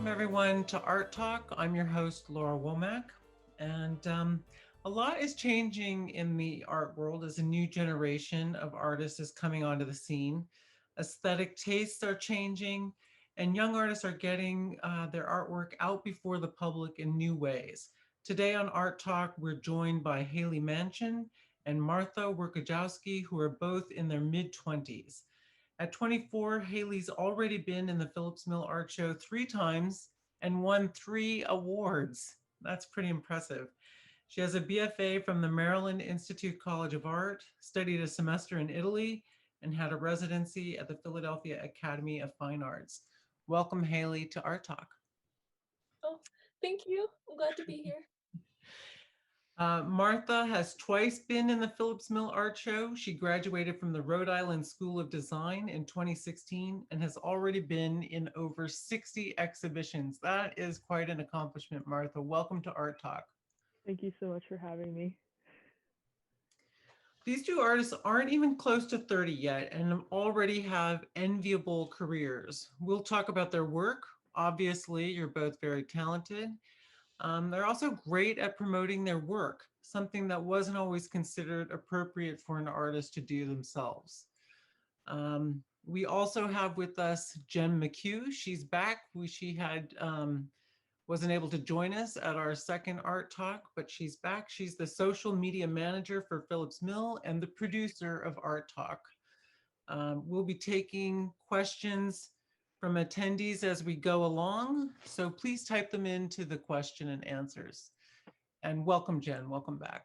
everyone to Art Talk. I'm your host, Laura Womack, and a lot is changing in the art world as a new generation of artists is coming onto the scene. Aesthetic tastes are changing, and young artists are getting their artwork out before the public in new ways. Today on Art Talk, we're joined by Haley Manchon and Martha Wirkijowski, who are both in their mid-20s. At 24, Haley's already been in the Phillips Mill Art Show 3 times and won 3 awards. That's pretty impressive. She has a BFA from the Maryland Institute College of Art, studied a semester in Italy, and had a residency at the Philadelphia Academy of Fine Arts. Welcome, Haley, to Art Talk. Oh, thank you. I'm glad to be here. Martha has twice been in the Phillips Mill Art Show. She graduated from the Rhode Island School of Design in 2016 and has already been in over 60 exhibitions. That is quite an accomplishment, Martha. Welcome to Art Talk. Thank you so much for having me. These two artists aren't even close to 30 yet and already have enviable careers. We'll talk about their work. Obviously, you're both very talented. They're also great at promoting their work, something that wasn't always considered appropriate for an artist to do themselves. We also have with us Jen McHugh. She's back. She wasn't able to join us at our second Art Talk, but she's back. She's the social media manager for Phillips Mill and the producer of Art Talk. We'll be taking questions from attendees as we go along, so please type them into the question and answers. And welcome, Jen, welcome back.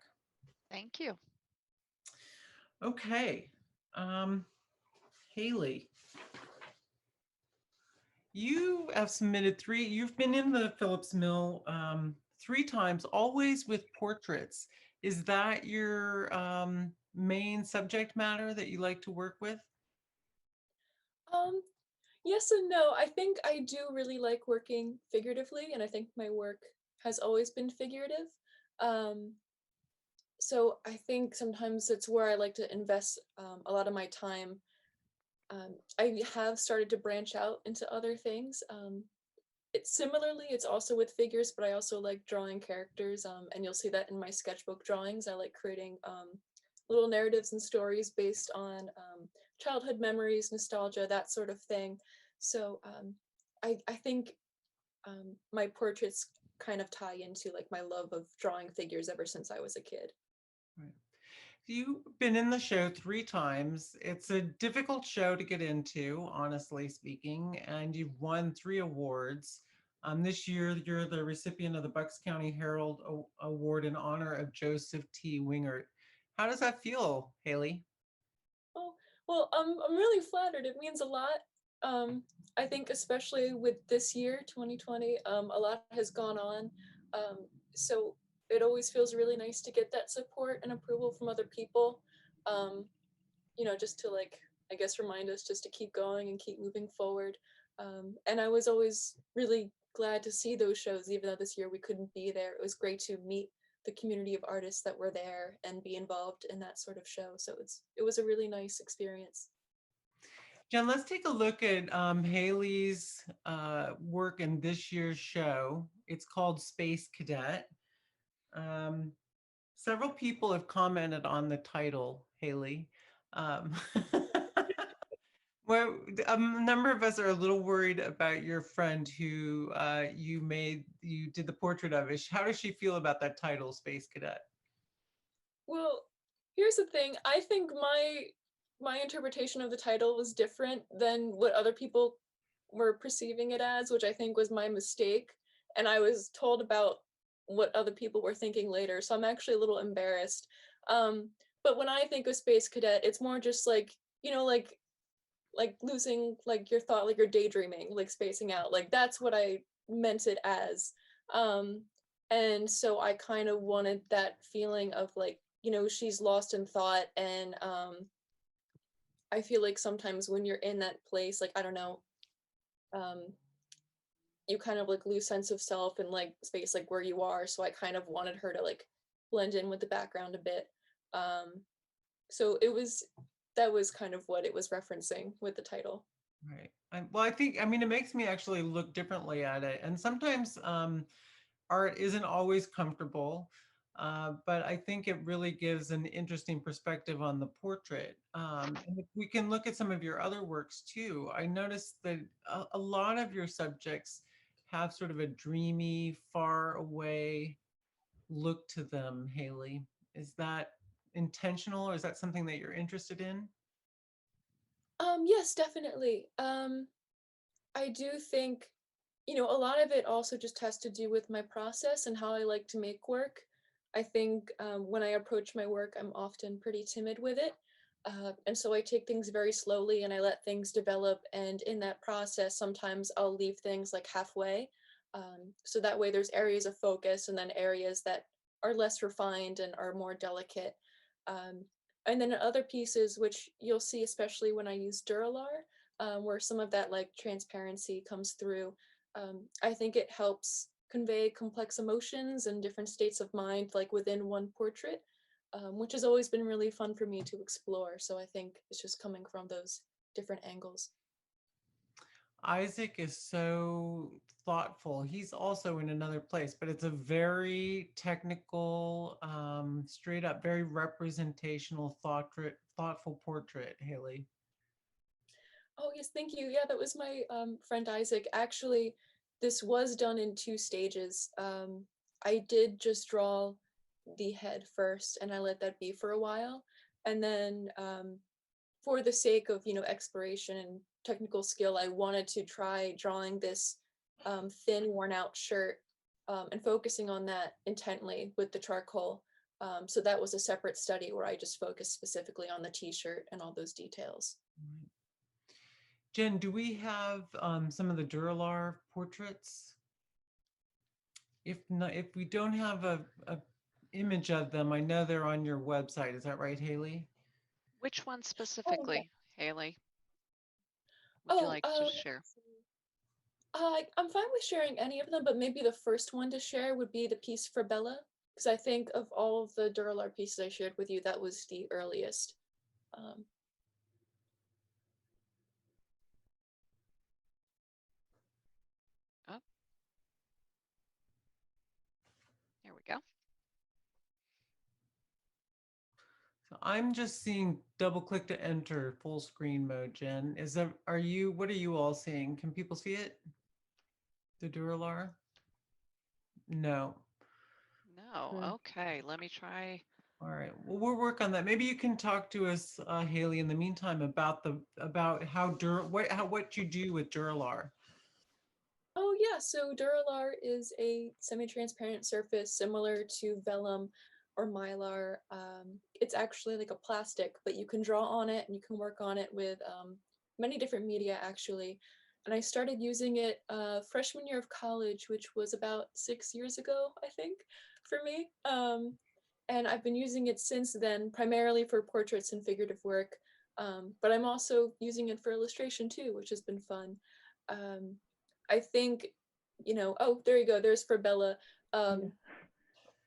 Thank you. Okay, Haley, you have submitted you've been in the Phillips Mill 3 times, always with portraits. Is that your main subject matter that you like to work with? Yes and no. I think I do really like working figuratively, and I think my work has always been figurative. So I think sometimes it's where I like to invest a lot of my time. I have started to branch out into other things. It's also with figures, but I also like drawing characters, and you'll see that in my sketchbook drawings. I like creating little narratives and stories based on childhood memories, nostalgia, that sort of thing. So I think my portraits kind of tie into like my love of drawing figures ever since I was a kid. Right. You've been in the show 3 times. It's a difficult show to get into, honestly speaking, and you've won 3 awards. This year, you're the recipient of the Bucks County Herald Award in honor of Joseph T. Wingert. How does that feel, Haley? Oh, well, I'm really flattered. It means a lot. I think especially with this year, 2020, a lot has gone on. So it always feels really nice to get that support and approval from other people. Just to like, I guess, remind us just to keep going and keep moving forward. And I was always really glad to see those shows, even though this year we couldn't be there. It was great to meet the community of artists that were there and be involved in that sort of show. So it was a really nice experience. Jen, let's take a look at Haley's work in this year's show. It's called Space Cadet. Several people have commented on the title, Haley. Well, a number of us are a little worried about your friend who you did the portrait of. How does she feel about that title, Space Cadet? Well, here's the thing. I think my interpretation of the title was different than what other people were perceiving it as, which I think was my mistake. And I was told about what other people were thinking later, so I'm actually a little embarrassed. But when I think of Space Cadet, it's more just like, like losing like your thought, like you're daydreaming, like spacing out. Like that's what I meant it as. And so I kind of wanted that feeling of like, she's lost in thought. And I feel like sometimes when you're in that place, like, I don't know, you kind of like lose sense of self and like space, like where you are. So I kind of wanted her to like blend in with the background a bit. So that was kind of what it was referencing with the title. Right. Well, I think, I mean, it makes me actually look differently at it. And sometimes art isn't always comfortable, but I think it really gives an interesting perspective on the portrait. And if we can look at some of your other works too, I noticed that a lot of your subjects have sort of a dreamy, far away look to them, Haley. Is that intentional or is that something that you're interested in? Yes, definitely. I do think, a lot of it also just has to do with my process and how I like to make work. I think when I approach my work, I'm often pretty timid with it. And so I take things very slowly and I let things develop. And in that process, sometimes I'll leave things like halfway. So that way there's areas of focus and then areas that are less refined and are more delicate. Um, and then in other pieces, which you'll see, especially when I use Duralar, where some of that like transparency comes through. I think it helps convey complex emotions and different states of mind like within one portrait, which has always been really fun for me to explore. So I think it's just coming from those different angles. Isaac is so thoughtful. He's also in another place, but it's a very technical, straight up, very representational, thoughtful portrait, Haley. Oh yes, thank you. Yeah, that was my friend Isaac. Actually, this was done in two stages. I did just draw the head first, and I let that be for a while, and then for the sake of exploration and technical skill, I wanted to try drawing this thin, worn-out shirt and focusing on that intently with the charcoal. So that was a separate study where I just focused specifically on the t-shirt and all those details. Right. Jen, do we have some of the Duralar portraits? If not, if we don't have a image of them, I know they're on your website. Is that right, Haley? Which one Oh yeah. specifically, Haley, would you Oh, like to share? I'm fine with sharing any of them, but maybe the first one to share would be the piece for Bella, because I think of all of the Duralar pieces I shared with you, that was the earliest. Um, Oh, here we go. So I'm just seeing double click to enter full screen mode, Jen. What are you all seeing? Can people see it? The Duralar? No. No, Sure. okay, let me try. All right. Well, we'll work on that. Maybe you can talk to us, Haley, in the meantime about what you do with Duralar. oh yeah, so Duralar is a semi-transparent surface similar to vellum or mylar. It's actually like a plastic, but you can draw on it and you can work on it with many different media actually. And I started using it freshman year of college, which was about 6 years ago, I think, for me. And I've been using it since then, primarily for portraits and figurative work. But I'm also using it for illustration too, which has been fun. Um, I think, oh, there you go. There's for Bella. Yeah.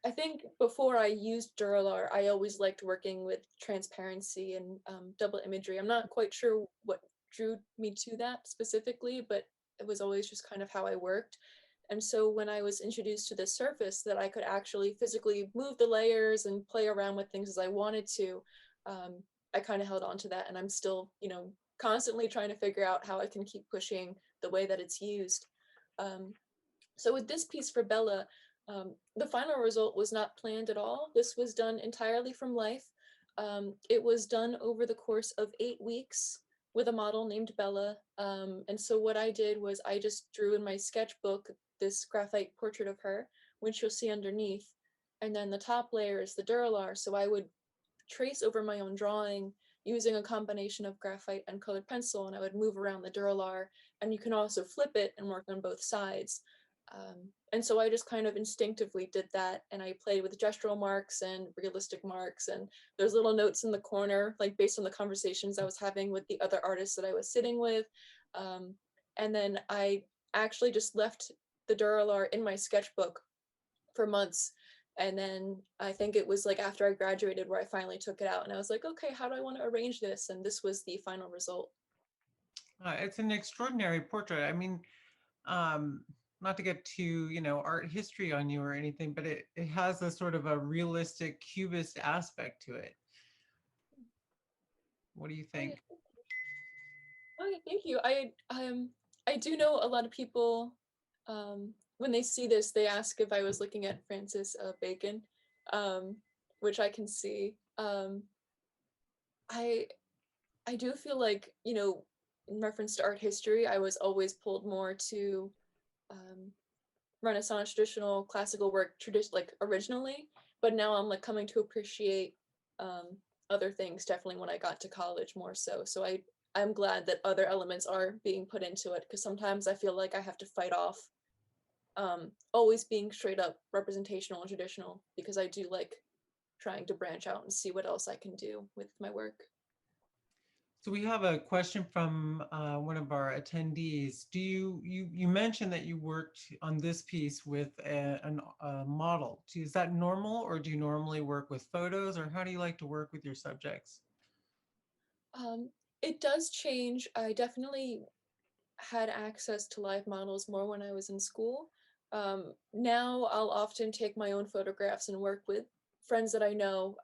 I think before I used Duralar, I always liked working with transparency and double imagery. I'm not quite sure what drew me to that specifically, but it was always just kind of how I worked. And so when I was introduced to this surface that I could actually physically move the layers and play around with things as I wanted to, I kind of held on to that. And I'm still, constantly trying to figure out how I can keep pushing the way that it's used. Um, so with this piece for Bella, the final result was not planned at all. This was done entirely from life. It was done over the course of 8 weeks with a model named Bella. And so what I did was I just drew in my sketchbook this graphite portrait of her, which you'll see underneath. And then the top layer is the Duralar. So I would trace over my own drawing using a combination of graphite and colored pencil, and I would move around the Duralar, and you can also flip it and work on both sides. And so I just kind of instinctively did that, and I played with gestural marks and realistic marks, and there's little notes in the corner, like based on the conversations I was having with the other artists that I was sitting with. Um, and then I actually just left the Duralar in my sketchbook for months. And then I think it was like after I graduated where I finally took it out and I was like, okay, how do I want to arrange this? And this was the final result. It's an extraordinary portrait. I mean, um, not to get too, art history on you or anything, but it has a sort of a realistic cubist aspect to it. What do you Oh, yeah. think? Oh, yeah, thank you. I do know a lot of people, when they see this, they ask if I was looking at Francis Bacon, um, which I can see. I I do feel like, in reference to art history, I was always pulled more to um, Renaissance traditional classical work tradition like originally, but now I'm like coming to appreciate um, other things definitely when I got to college more so. So I'm glad that other elements are being put into it because sometimes I feel like I have to fight off always being straight up representational and traditional because I do like trying to branch out and see what else I can do with my work. So we have a question from one of our attendees. You mentioned that you worked on this piece with a model. Is that normal, or do you normally work with photos, or how do you like to work with your subjects? Um, it does change. I definitely had access to live models more when I was in school. Now I'll often take my own photographs and work with friends that I know.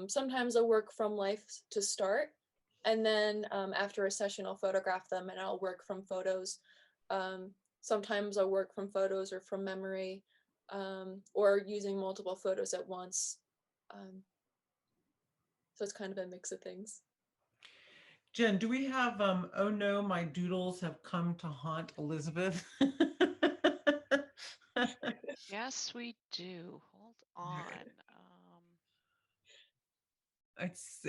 Sometimes I'll work from life to start, and then after a session, I'll photograph them and I'll work from photos. Um, Sometimes I'll work from photos or from memory, or using multiple photos at once. Um, so it's kind of a mix of things. Jen, do we have oh no, my doodles have come to haunt Elizabeth? Yes, we do. Hold on. It's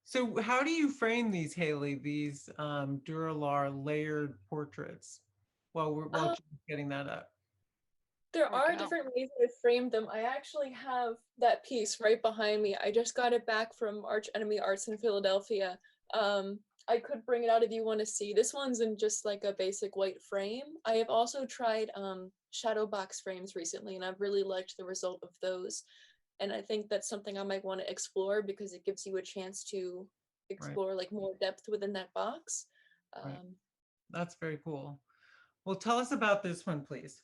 so how do you frame these, Haley, these Duralar layered portraits while Um, Jen's getting that up? There There we are go. different ways to frame them. I actually have that piece right behind me. I just got it back from Arch Enemy Arts in Philadelphia. I could bring it out if you want to see. This one's in just like a basic white frame. I have also tried shadow box frames recently, and I've really liked the result of those. And I think that's something I might want to explore because it gives you a chance to Right, explore like more depth within that box. right. Um, That's very cool. Well, tell us about this one, please.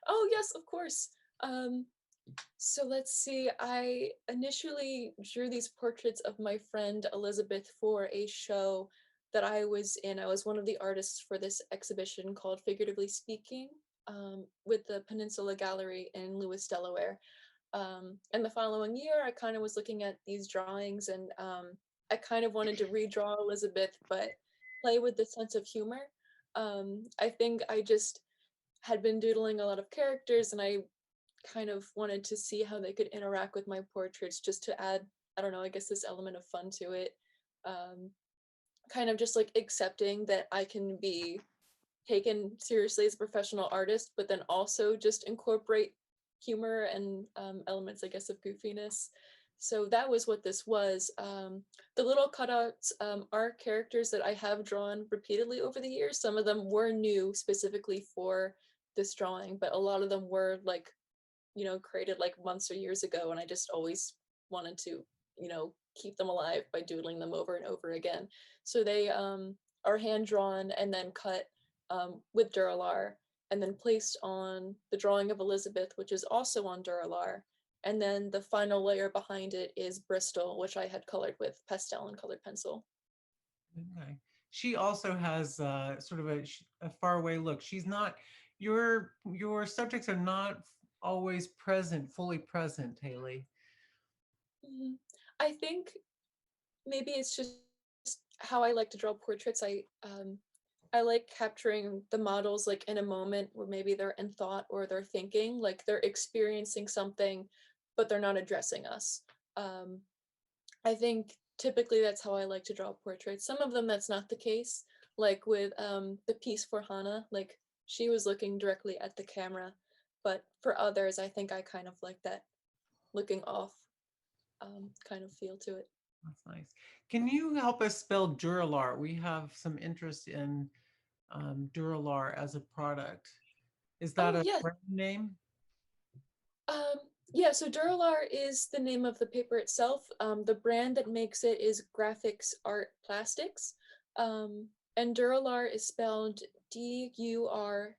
oh yes, of course. Um, So let's see. I initially drew these portraits of my friend Elizabeth for a show that I was in. I was one of the artists for this exhibition called Figuratively Speaking, with the Peninsula Gallery in Lewis, Delaware. And the following year, I kind of was looking at these drawings and I kind of wanted to redraw Elizabeth, but play with the sense of humor. I think I just had been doodling a lot of characters and I kind of wanted to see how they could interact with my portraits just to add, I don't know, I guess this element of fun to it. Um, Kind of just like accepting that I can be taken seriously as a professional artist, but then also just incorporate humor and elements, I guess, of goofiness. So that was what this was. The little cutouts are characters that I have drawn repeatedly over the years. Some of them were new specifically for this drawing, but a lot of them were like created like months or years ago, and I just always wanted to, keep them alive by doodling them over and over again. So they are hand drawn and then cut with Duralar, and then placed on the drawing of Elizabeth, which is also on Duralar. And then the final layer behind it is Bristol, which I had colored with pastel and colored pencil. Okay. She also has sort of a faraway look. She's not your subjects are not always present, fully present, Haley. Mhm. I think maybe it's just how I like to draw portraits. I like capturing the models like in a moment where maybe they're in thought or they're thinking, like they're experiencing something, but they're not addressing us. Um, I think typically that's how I like to draw portraits. Some of them that's not the case, like with the piece for Hannah, like she was looking directly at the camera, but for others, I think I kind of like that looking off kind of feel to it. That's nice. Can you help us spell Duralar? We have some interest in Duralar as a product. Is that Oh a yes. brand name? Um, yeah, so Duralar is the name of the paper itself. The brand that makes it is Graphics Art Plastics. Um, And Duralar is spelled DURA-LAR.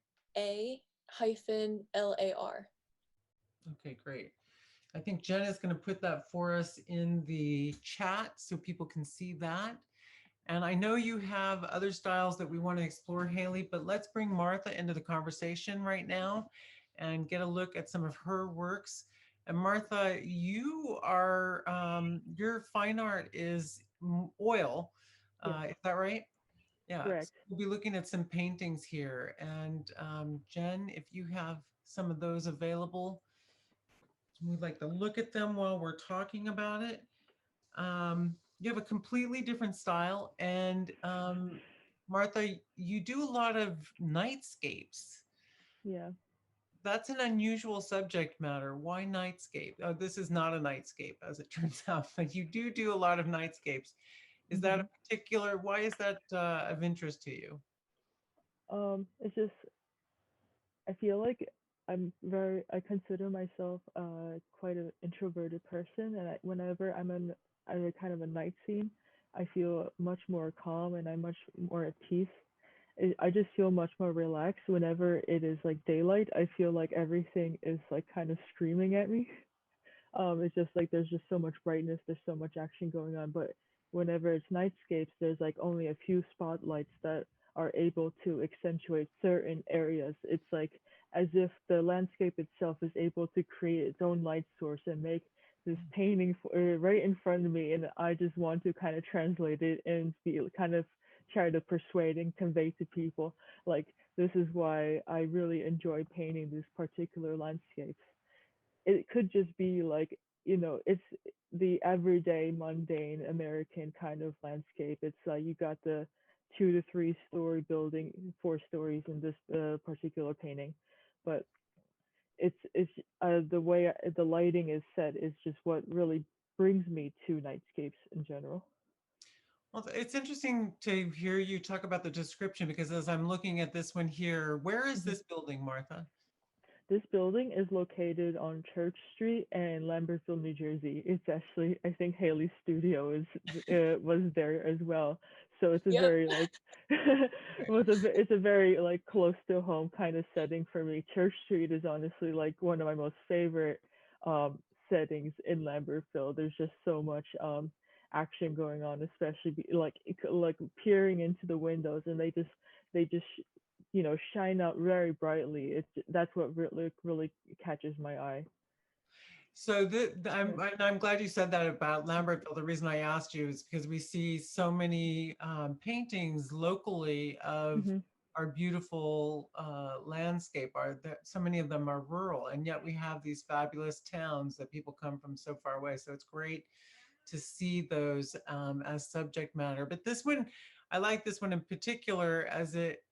Okay, great. I think Jen is going to put that for us in the chat so people can see that. And I know you have other styles that we want to explore, Haley, but let's bring Martha into the conversation right now and get a look at some of her works. And Martha, you are, your fine art is oil. Yes, Is that right? Yeah, so correct. we'll be looking at some paintings here. And Jen, if you have some of those available, we'd like to look at them while we're talking about it. You have a completely different style. And Martha, you do a lot of nightscapes. Yeah. That's an unusual subject matter. Why nightscape? Oh, this is not a nightscape, as it turns out, but you do a lot of nightscapes. Is that a hmm particular, why is that of interest to you? It's just I feel like I consider myself quite an introverted person, and whenever I'm at a kind of a night scene, I feel much more calm and I'm much more at peace. I just feel much more relaxed whenever it is like daylight. I feel like everything is like kind of screaming at me. It's just like there's just so much brightness, there's so much action going on. But whenever it's nightscapes, there's like only a few spotlights that are able to accentuate certain areas. It's like as if the landscape itself is able to create its own light source and make this painting right in front of me, and I just want to kind of translate it and be kind of try to persuade and convey to people like this is why I really enjoy painting these particular landscapes. It could just be like, it's the everyday mundane American kind of landscape. It's you got the 2 to 3 story building, 4 stories in this particular painting, but it's the way the lighting is set is just what really brings me to nightscapes in general. Well, it's interesting to hear you talk about the description because as I'm looking at this one here, where is Mhm. this building, Martha? This building is located on Church Street in Lambertville, New Jersey. It's actually, I think Haley's studio is was there as well. So it's a Yep. very like Okay. it's a very like close to home kind of setting for me. Church Street is honestly like one of my most favorite um settings in Lambertville. There's just so much action going on, especially like peering into the windows, and they just shine out very brightly. That's what really catches my eye. So Yeah. I'm glad you said that about Lambertville. The reason I asked you is because we see so many paintings locally of hmm our beautiful landscape. So many of them are rural, and yet we have these fabulous towns that people come from so far away. So it's great to see those as subject matter. But this one, I like this one in particular as it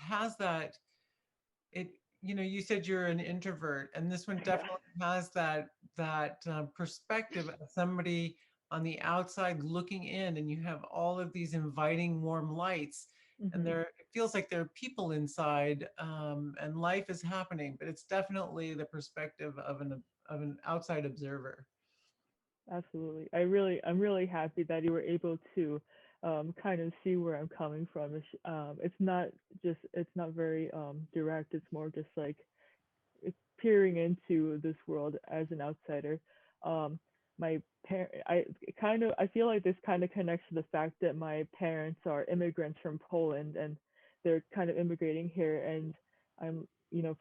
has that it you said you're an introvert and this one Yeah. definitely has that perspective of somebody on the outside looking in and you have all of these inviting warm lights and hmm it feels like there are people inside and life is happening but it's definitely the perspective of an outside observer. Absolutely. I'm really happy that you were able to kind of see where I'm coming from. It's not very direct. It's more just like peering into this world as an outsider. Um, my I feel like this kind of connects to the fact that my parents are immigrants from Poland and they're kind of immigrating here, and I'm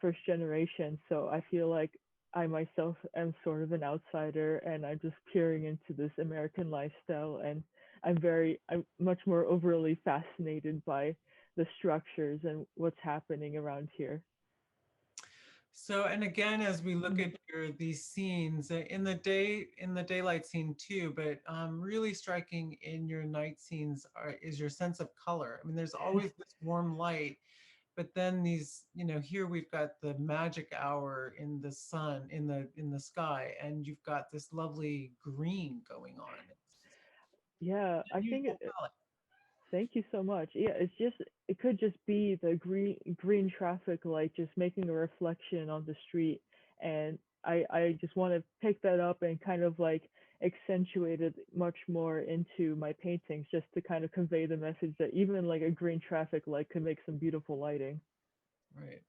first generation, so I feel like I myself am sort of an outsider, and I'm just peering into this American lifestyle, and I'm much more overly fascinated by the structures and what's happening around here. So, and again, as we look hmm at these scenes in the daylight scene too, but really striking in your night scenes is your sense of color. I mean, there's always this warm light, but then here we've got the magic hour in the sun, in the sky, and you've got this lovely green going on. Yeah, It's I an think unusual palette. thank you so much. Yeah, it could just be the green traffic light just making a reflection on the street, and I just want to pick that up and kind of like accentuated much more into my paintings just to kind of convey the message that even like a green traffic light could make some beautiful lighting. Right.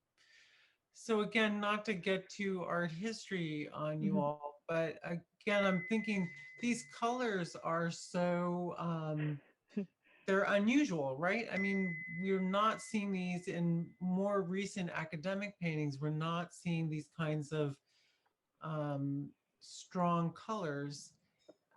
So again, not to get to art history on you all, but again, I'm thinking these colors are so they're unusual, right? I mean, we're not seeing these in more recent academic paintings. We're not seeing these kinds of strong colors.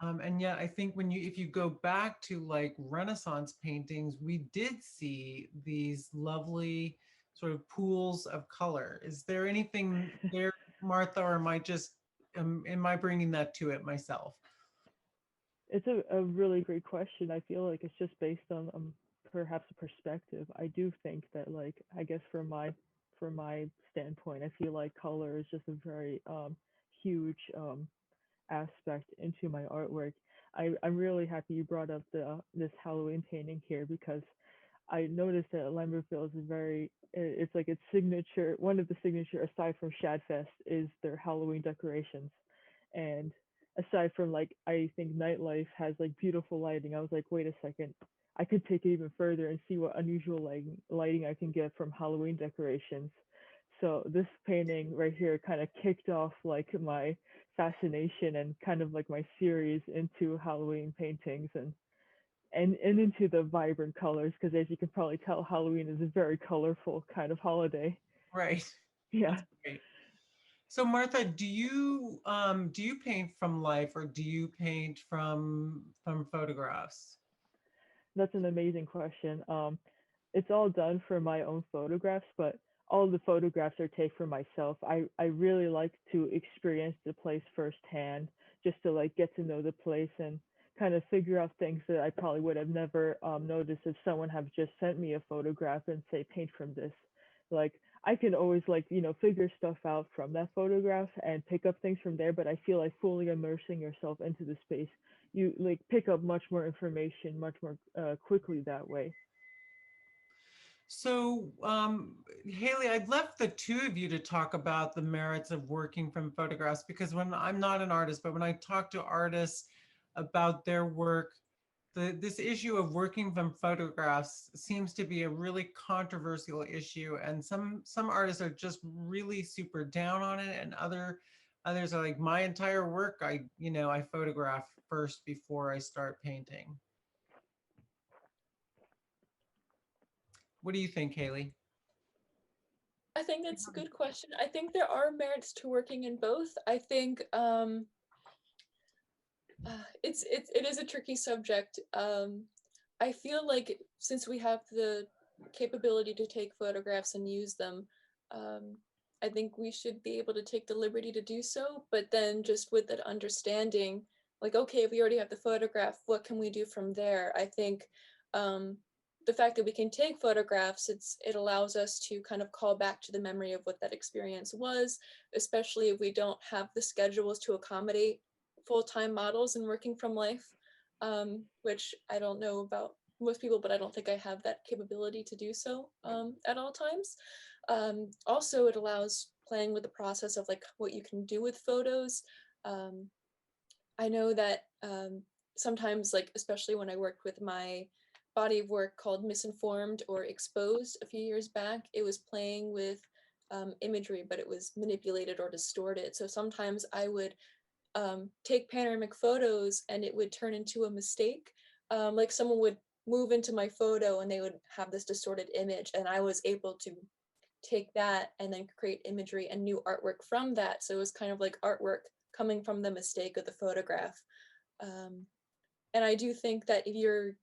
And yet I think if you go back to like Renaissance paintings, we did see these lovely sort of pools of color. Is there anything there, Martha, or am I bringing that to it myself? It's a really great question. I feel like it's just based on perhaps a perspective. I do think that like I guess from my standpoint, I feel like color is just a very huge aspect into my artwork. I'm really happy you brought up this Halloween painting here because I noticed that Lambertville is it's like its signature, one of the signature aside from Shadfest is their Halloween decorations. And aside from like, I think nightlife has like beautiful lighting. I was like, wait a second, I could take it even further and see what unusual lighting I can get from Halloween decorations. So this painting right here kind of kicked off like my fascination and kind of like my series into Halloween paintings and into the vibrant colors because as you can probably tell, Halloween is a very colorful kind of holiday. Right. Yeah, That's great. So Martha, do you paint from life or do you paint from photographs? that's an amazing question. It's all done for my own photographs, but all the photographs are taken for myself. I really like to experience the place firsthand, just to like get to know the place and kind of figure out things that I probably would have never noticed if someone have just sent me a photograph and say paint from this. Like I can always like figure stuff out from that photograph and pick up things from there, but I feel like fully immersing yourself into the space, you like pick up much more information much more quickly that way. So, Haley, I'd left the two of you to talk about the merits of working from photographs because when I'm not an artist, but when I talk to artists about their work, this issue of working from photographs seems to be a really controversial issue, and some artists are just really super down on it, and others are like, my entire work, I photograph first before I start painting. What do you think, Haley? I think that's a good question. I think there are merits to working in both. I think it is a tricky subject. I feel like since we have the capability to take photographs and use them, I think we should be able to take the liberty to do so. But then just with that understanding, like, okay, if we already have the photograph, what can we do from there? I think the fact that we can take photographs, it allows us to kind of call back to the memory of what that experience was, especially if we don't have the schedules to accommodate full-time models and working from life, which I don't know about most people, but I don't think I have that capability to do so at all times. Also, it allows playing with the process of like what you can do with photos. I know that sometimes, like especially when I worked with my body of work called Misinformed or Exposed a few years back, it was playing with imagery, but it was manipulated or distorted. So sometimes I would take panoramic photos and it would turn into a mistake. Like someone would move into my photo and they would have this distorted image, and I was able to take that and then create imagery and new artwork from that. So it was kind of like artwork coming from the mistake of the photograph. And I do think that if you're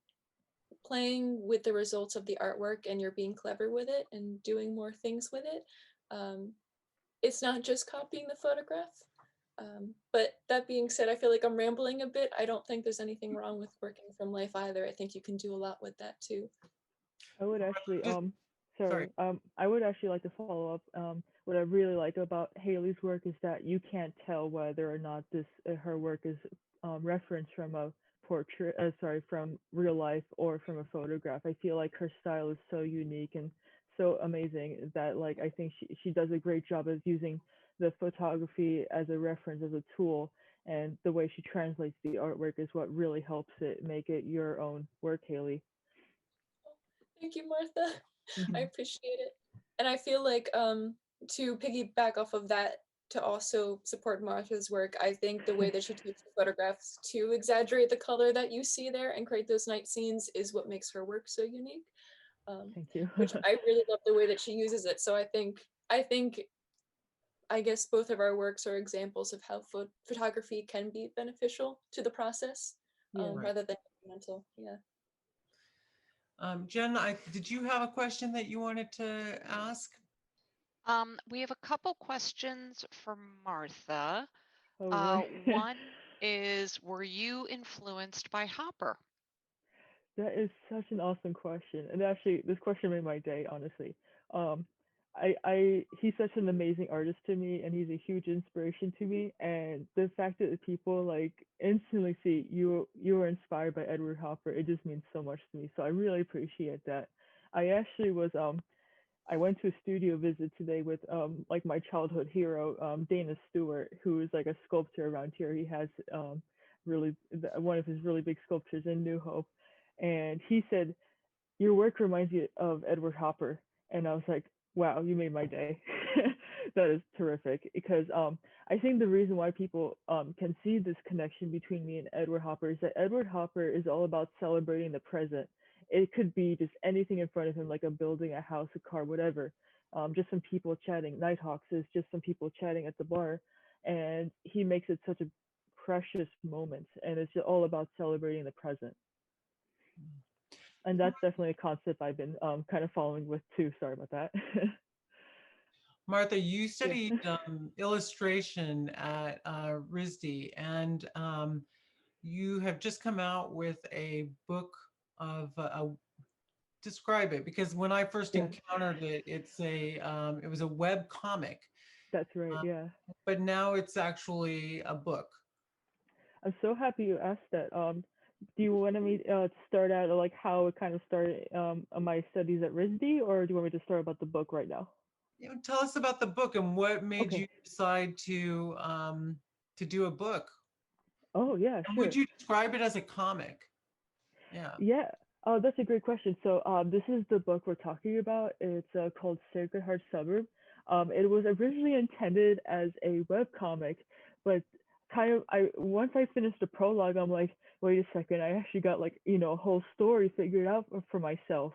playing with the results of the artwork and you're being clever with it and doing more things with it, it's not just copying the photograph. But that being said, I feel like I'm rambling a bit. I don't think there's anything wrong with working from life either. I think you can do a lot with that too. I would actually Just, sorry. I would actually like to follow up. What I really like about Haley's work is that you can't tell whether or not this her work is referenced from a portrait, from real life or from a photograph. I feel like her style is so unique and so amazing that like I think she does a great job of using the photography as a reference, as a tool, and the way she translates the artwork is what really helps it make it your own work, Haley. Thank you, Martha. I Mhm. appreciate it. And I feel like to piggyback off of that, to also support Martha's work, I think the way that she takes the photographs to exaggerate the color that you see there and create those night scenes is what makes her work so unique. Thank you. Which I really love the way that she uses it. So I guess both of our works are examples of how photography can be beneficial to the process, Yeah. Right. rather than detrimental. Yeah. Jen, did you have a question that you wanted to ask? We have a couple questions for Martha. Oh boy. One is, were you influenced by Hopper? That is such an awesome question. And actually, this question made my day, honestly. Um, he's such an amazing artist to me, and he's a huge inspiration to me. And the fact that people like instantly see you were inspired by Edward Hopper, it just means so much to me. So I really appreciate that. I actually was I went to a studio visit today with like my childhood hero, Dana Stewart, who is like a sculptor around here. He has one of his really big sculptures in New Hope, and he said your work reminds me of Edward Hopper, and I was like, wow, you made my day. That is terrific because I think the reason why people can see this connection between me and Edward Hopper is that Edward Hopper is all about celebrating the present. It could be just anything in front of him, like a building, a house, a car, whatever. Just some people chatting. Nighthawks is just some people chatting at the bar, and he makes it such a precious moment, and it's all about celebrating the present. And that's definitely a concept I've been kind of following with too. Sorry about that. Martha, you Yeah. studied illustration at RISD, and you have just come out with a book of describe it, because when I first Yeah, encountered it, it was a web comic, that's right. uh, Yeah. but now it's actually a book. I'm so happy you asked that. Do you want me to start out like how it kind of started on my studies at RISD, or do you want me to start about the book right now? Tell us about the book and what made Okay. you decide to do a book. Oh yeah, And would sure. you describe it as a comic? Yeah. Yeah. Oh, that's a great question. So, this is the book we're talking about. It's called Sacred Heart Suburb. It was originally intended as a web comic, but kind of I once I finished the prologue, I'm like, wait a second, I actually got like a whole story figured out for myself.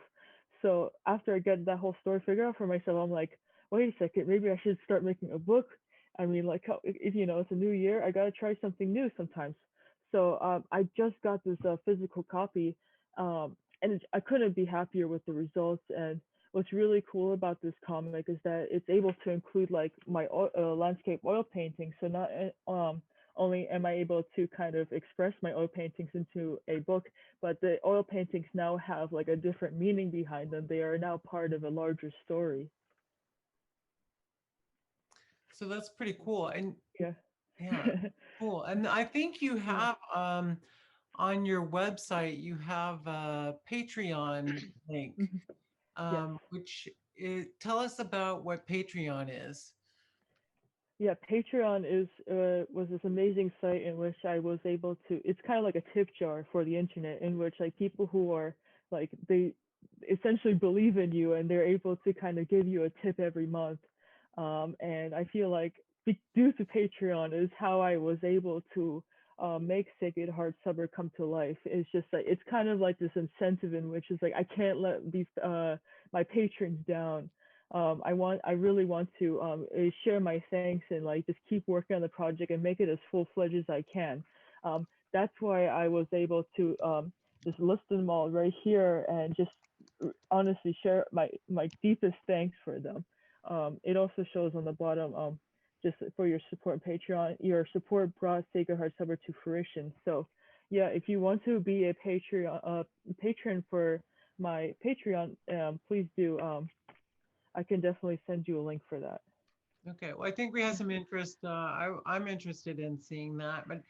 So after I get that whole story figured out for myself, I'm like, wait a second, maybe I should start making a book. I mean, like, if it's a new year, I gotta try something new sometimes. So I just got this physical copy, and I couldn't be happier with the results. And what's really cool about this comic is that it's able to include like my landscape oil painting. So not only am I able to kind of express my oil paintings into a book, but the oil paintings now have like a different meaning behind them. They are now part of a larger story. So that's pretty cool. And Yeah. yeah, cool. And I think you Yeah. have on your website, you have a Patreon link, Mhm. Yes. tell us about what Patreon is. Yeah, Patreon is was this amazing site in which I was able to. It's kind of like a tip jar for the internet, in which like people who are like they essentially believe in you, and they're able to kind of give you a tip every month. And I feel like due to Patreon is how I was able to make Sacred Heart Suburb come to life. It's just like it's kind of like this incentive in which is like I can't let these my patrons down. I really want to share my thanks and like just keep working on the project and make it as full-fledged as I can. That's why I was able to just list them all right here and just honestly share my deepest thanks for them. It also shows on the bottom just for your support on Patreon. Your support brought Sacred Heart Suburb to fruition. So yeah, if you want to be a patron for my Patreon, please do. I can definitely send you a link for that. Okay, well, I think we have some interest. I'm interested in seeing that, but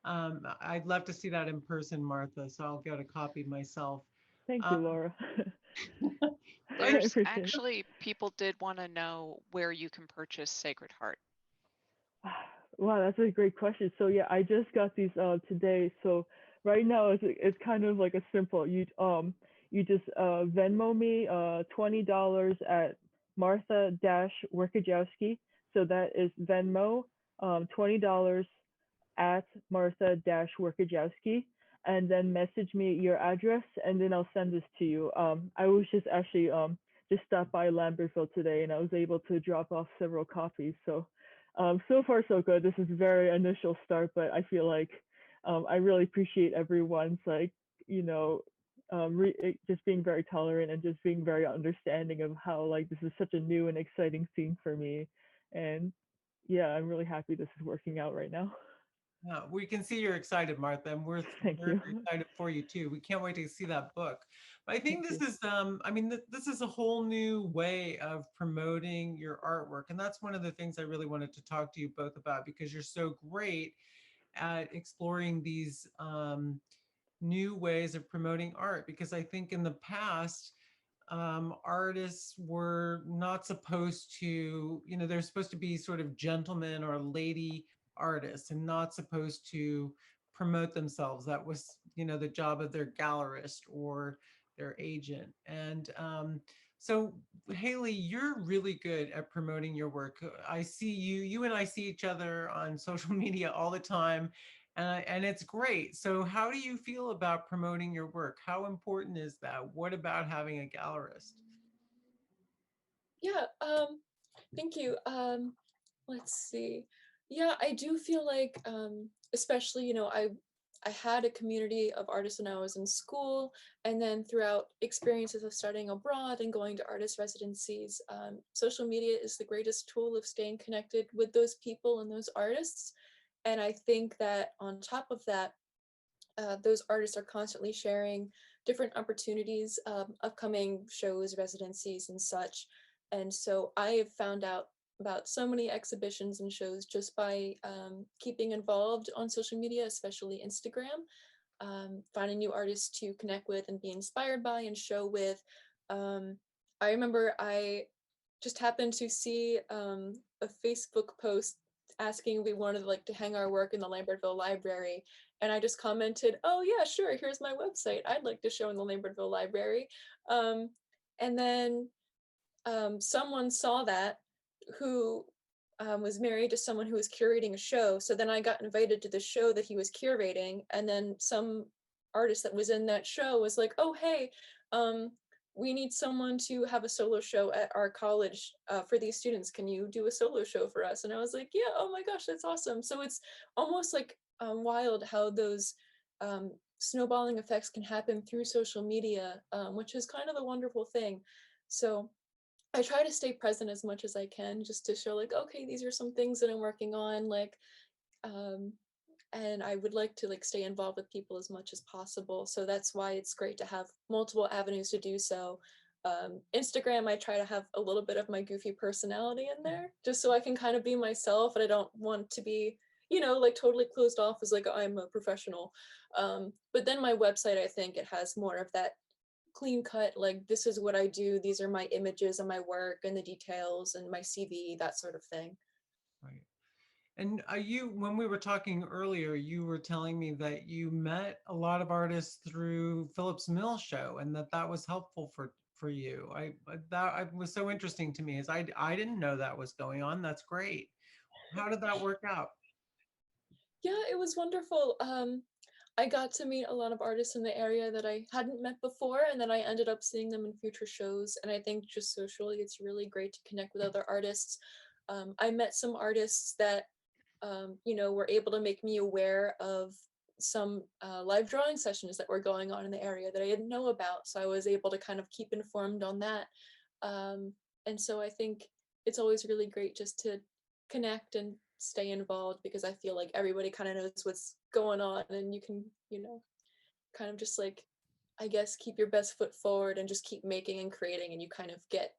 I'd love to see that in person, Martha. So I'll get a copy myself. Thank you, Um, Laura. I There's appreciate actually people did want to know where you can purchase Sacred Heart. it. Wow, that's a great question. So yeah, I just got these today. So right now it's kind of like a simple. You just Venmo me $20 at Martha dash Wirkijowski. So that is Venmo $20 at Martha dash Wirkijowski, and then message me your address, and then I'll send this to you. I was just actually just stopped by Lambertville today, and I was able to drop off several copies. So so far so good. This is a very initial start, but I feel like I really appreciate everyone's like you know just being very tolerant and just being very understanding of how like this is such a new and exciting scene for me, and yeah, I'm really happy this is working out right now. Yeah, we can see you're excited, Martha, and we're Thank very you. excited for you too. We can't wait to see that book. But I think Thank this you. is, I mean, this is a whole new way of promoting your artwork, and that's one of the things I really wanted to talk to you both about because you're so great at exploring these new ways of promoting art. Because I think in the past, artists were not supposed to, they're supposed to be sort of gentlemen or lady artists and not supposed to promote themselves. That was, the job of their gallerist or their agent. And so, Haley, you're really good at promoting your work. I see you and I see each other on social media all the time. And it's great. So, how do you feel about promoting your work? How important is that? What about having a gallerist? Yeah, thank you. Let's see. Yeah, I do feel like, especially, I had a community of artists when I was in school, and then throughout experiences of studying abroad and going to artist residencies, social media is the greatest tool of staying connected with those people and those artists. And I think that on top of that, those artists are constantly sharing different opportunities, upcoming shows, residencies, and such. And so I have found out about so many exhibitions and shows just by keeping involved on social media, especially Instagram, finding new artists to connect with and be inspired by and show with. I remember I just happened to see a Facebook post asking if we wanted like to hang our work in the Lambertville Library, and I just commented, "Oh yeah, sure. Here's my website. I'd like to show in the Lambertville Library." Um, and then someone saw that who was married to someone who was curating a show. So then I got invited to the show that he was curating, and then some artist that was in that show was like, "Oh hey, um, we need someone to have a solo show at our college for these students. Can you do a solo show for us?" And I was like, "Yeah, oh my gosh, that's awesome." So it's almost like wild how those snowballing effects can happen through social media, which is kind of a wonderful thing. So I try to stay present as much as I can just to show like, okay, these are some things that I'm working on, like, um, and I would like to like stay involved with people as much as possible. So that's why it's great to have multiple avenues to do so. Instagram, I try to have a little bit of my goofy personality in there, just so I can kind of be myself, and I don't want to be, like totally closed off as like I'm a professional. But then my website, I think it has more of that clean cut, like this is what I do, these are my images and my work and the details and my CV, that sort of thing. Right. And when we were talking earlier, you were telling me that you met a lot of artists through Phillips Mill Show, and that was helpful for you. That was so interesting to me, as I didn't know that was going on. That's great. How did that work out? Yeah, it was wonderful. I got to meet a lot of artists in the area that I hadn't met before, and then I ended up seeing them in future shows. And I think just socially, it's really great to connect with other artists. I met some artists that, were able to make me aware of some live drawing sessions that were going on in the area that I didn't know about. So I was able to kind of keep informed on that. And so I think it's always really great just to connect and stay involved, because I feel like everybody kind of knows what's going on, and you can, kind of just like, I guess, keep your best foot forward and just keep making and creating, and you kind of get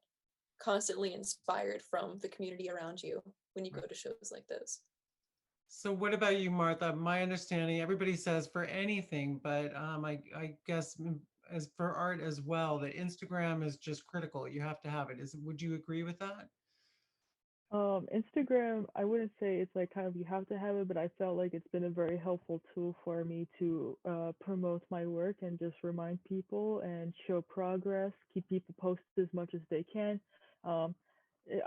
constantly inspired from the community around you when you go to shows like those. So what about you, Martha? My understanding, everybody says for anything, but I guess as for art as well, that Instagram is just critical. You have to have it. Would you agree with that? Instagram, I wouldn't say it's like kind of you have to have it, but I felt like it's been a very helpful tool for me to promote my work and just remind people and show progress, keep people posted as much as they can. Um,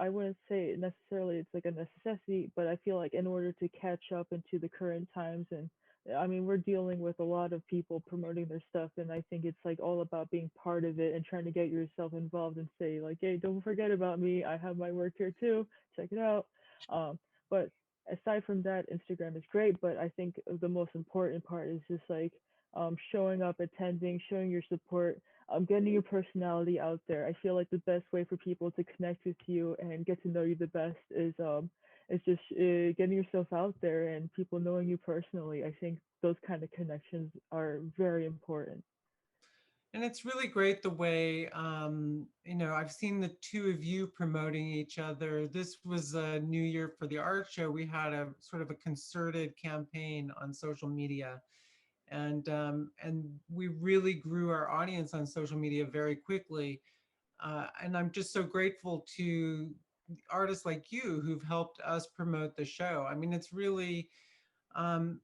I wouldn't say necessarily it's like a necessity, but I feel like in order to catch up into the current times and I mean, we're dealing with a lot of people promoting their stuff, and I think it's like all about being part of it and trying to get yourself involved and say like, hey, don't forget about me. I have my work here too. Check it out. But aside from that, Instagram is great, but I think the most important part is just like showing up, attending, showing your support, getting your personality out there. I feel like the best way for people to connect with you and get to know you the best is it's just getting yourself out there and people knowing you personally. I think those kind of connections are very important. And it's really great the way, I've seen the two of you promoting each other. This was a new year for the art show. We had a sort of a concerted campaign on social media, and we really grew our audience on social media very quickly. And I'm just so grateful to artists like you who've helped us promote the show. I mean, it's really, um,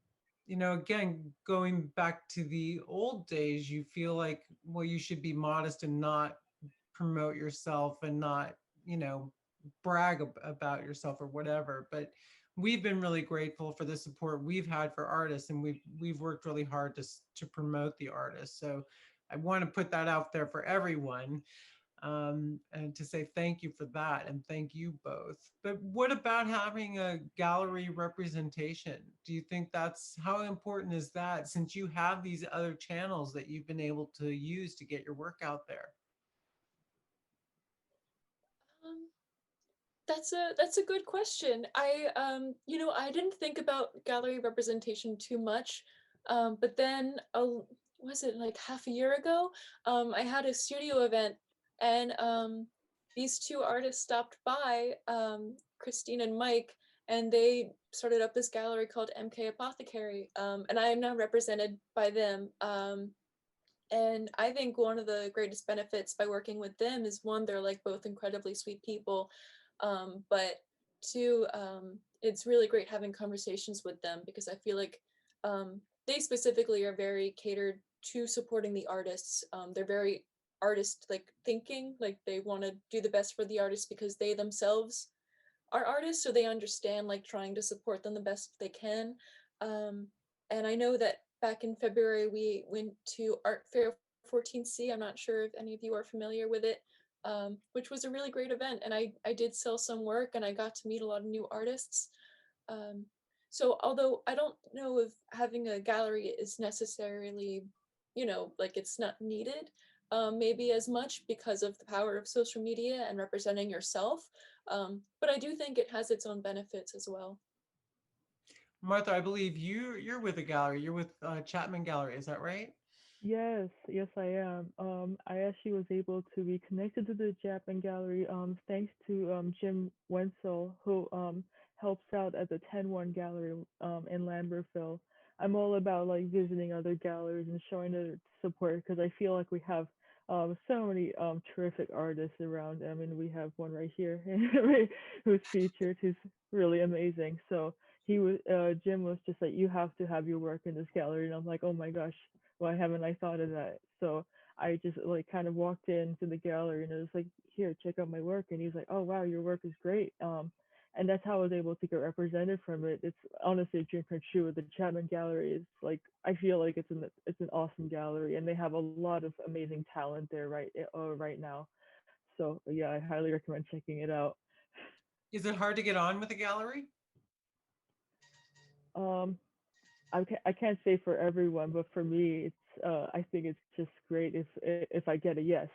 again, going back to the old days, you feel like, well, you should be modest and not promote yourself and not, you know, brag about yourself or whatever. But we've been really grateful for the support we've had for artists, and we've worked really hard to promote the artists. So I want to put that out there for everyone, and to say thank you for that, and thank you both. But what about having a gallery representation? Do you think how important is that, since you have these other channels that you've been able to use to get your work out there? Um, that's a good question. I didn't think about gallery representation too much, but then was it like half a year ago? I had a studio event, and these two artists stopped by, Christine and Mike, and they started up this gallery called MK Apothecary, and I am now represented by them. And I think one of the greatest benefits by working with them is, one, they're like both incredibly sweet people, but two, it's really great having conversations with them, because I feel like they specifically are very catered to supporting the artists. They're very artist like thinking, like they want to do the best for the artists because they themselves are artists, so they understand like trying to support them the best they can. Um, and I know that back in February we went to Art Fair 14C. I'm not sure if any of you are familiar with it, which was a really great event. And I did sell some work, and I got to meet a lot of new artists. Um, so although I don't know if having a gallery is necessarily, like it's not needed, maybe as much because of the power of social media and representing yourself. But I do think it has its own benefits as well. Martha, I believe you're with a gallery. You're with Chapman Gallery, is that right? Yes, yes, I am. I actually was able to be connected to the Japan Gallery, thanks to Jim Wenzel, who helps out at the 10-1 Gallery in Lambertville. I'm all about like visiting other galleries and showing the support, because I feel like we have so many terrific artists around. I mean, we have one right here who's featured, who's really amazing. So Jim was just like, you have to have your work in this gallery, and I'm like, oh my gosh, why haven't I thought of that? So I just like kind of walked into the gallery and it was like, here, check out my work. And he's like, oh wow, your work is great. And that's how I was able to get represented from it. It's honestly a dream come true. With the Chapman Gallery is like, I feel like it's an awesome gallery, and they have a lot of amazing talent there right now. So yeah, I highly recommend checking it out. Is it hard to get on with a gallery? Um, I can't say for everyone, but for me, it's I think it's just great if I get a yes.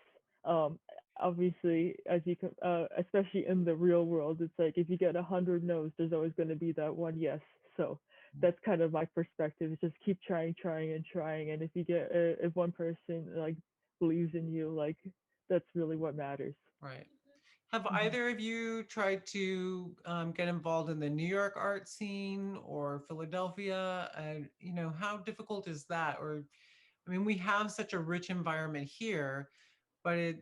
Obviously, as you can, especially in the real world, it's like if you get 100 no's, there's always going to be that one yes. So that's kind of my perspective. Is just keep trying, trying, and trying, and if one person like believes in you, like that's really what matters. Right. Have Mhm. either of you tried to get involved in the New York art scene or Philadelphia? How difficult is that? Or, I mean, we have such a rich environment here, but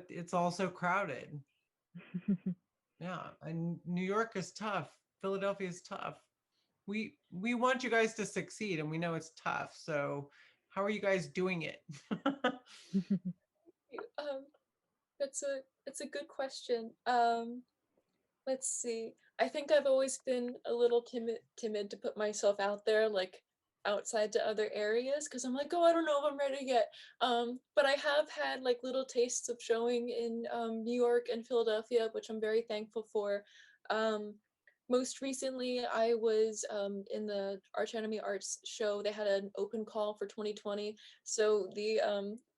it's also crowded. Yeah, and New York is tough. Philadelphia is tough. We want you guys to succeed, and we know it's tough. So, how are you guys doing it? Um, that's a good question. Let's see. I think I've always been a little timid to put myself out there, like outside to other areas, because I'm like, oh, I don't know if I'm ready yet. But I have had like little tastes of showing in New York and Philadelphia, which I'm very thankful for. Um, Most recently, I was in the Arch Arts show. They had an open call for 2020. So the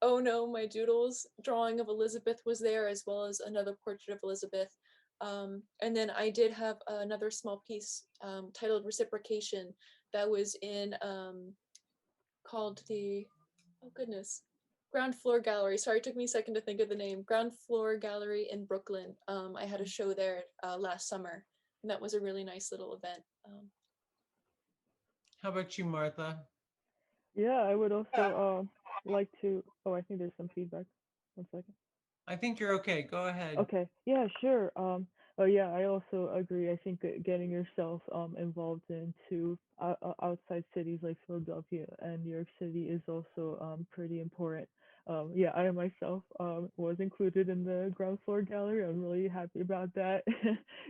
Oh No, My Doodles drawing of Elizabeth was there, as well as another portrait of Elizabeth. And then I did have another small piece titled Reciprocation that was in called the, oh goodness, Ground Floor Gallery. Sorry, it took me a second to think of the name. Ground Floor Gallery in Brooklyn. I had a show there last summer, and that was a really nice little event. How about you, Martha? Yeah, I would also like to. Oh, I think there's some feedback. One second. I think you're okay. Go ahead. Okay. Yeah, sure. Oh yeah, I also agree. I think that getting yourself involved into outside cities like Philadelphia and New York City is also pretty important. Yeah, I myself was included in the ground floor gallery. I'm really happy about that.